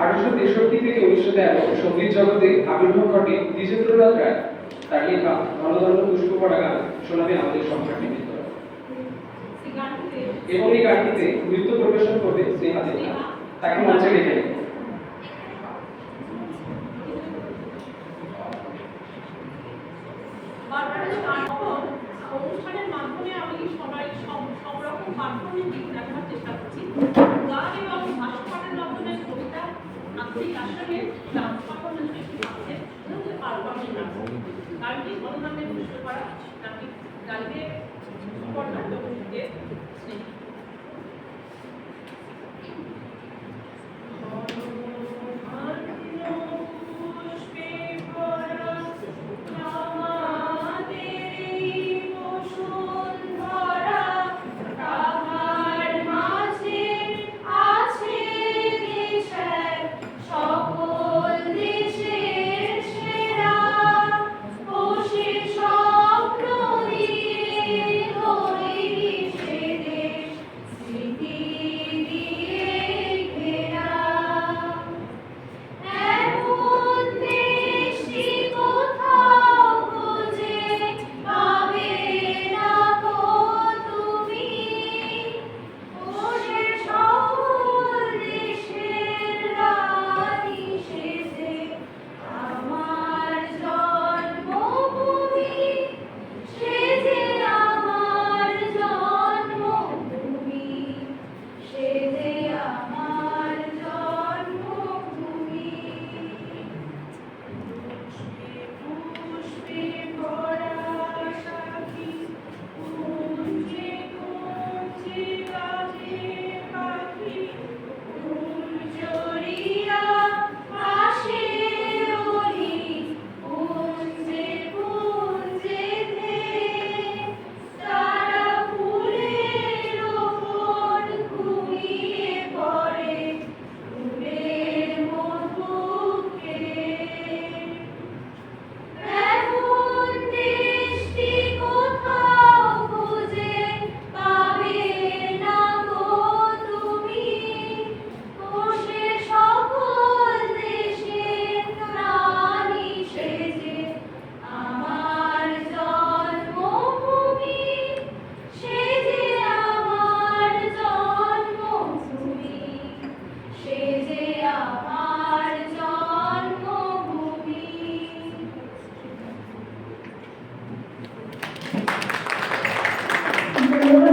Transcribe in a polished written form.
1863 থেকে 1913 সঙ্গীত জগতে আবির্ভাব ঘটে দ্বিজেন্দ্রলাল রায়। তার লেখা ঘন ঘন পুষ্প পড়া গান শোনাবে আমাদের সংসারটি ভিতরে। এবং এই গানটিতে নৃত্য পরিবেশন করবে স্নেহা দেবনাথ। তাকে মঞ্চে ডেকে নেব। অনুষ্ঠানের মাধ্যমে আমি সবাই সব রকম পাঠ্যক্রমের দিক দেখার চেষ্টা করছি। গান এবং ভাস্করের মাধ্যমে কবিতা আত্মিক আসলে ডান্স পারফরমেন্স একটি আছে পারফরমেন্স আছে। গানটি ঘন ঘন পুষ্প পড়া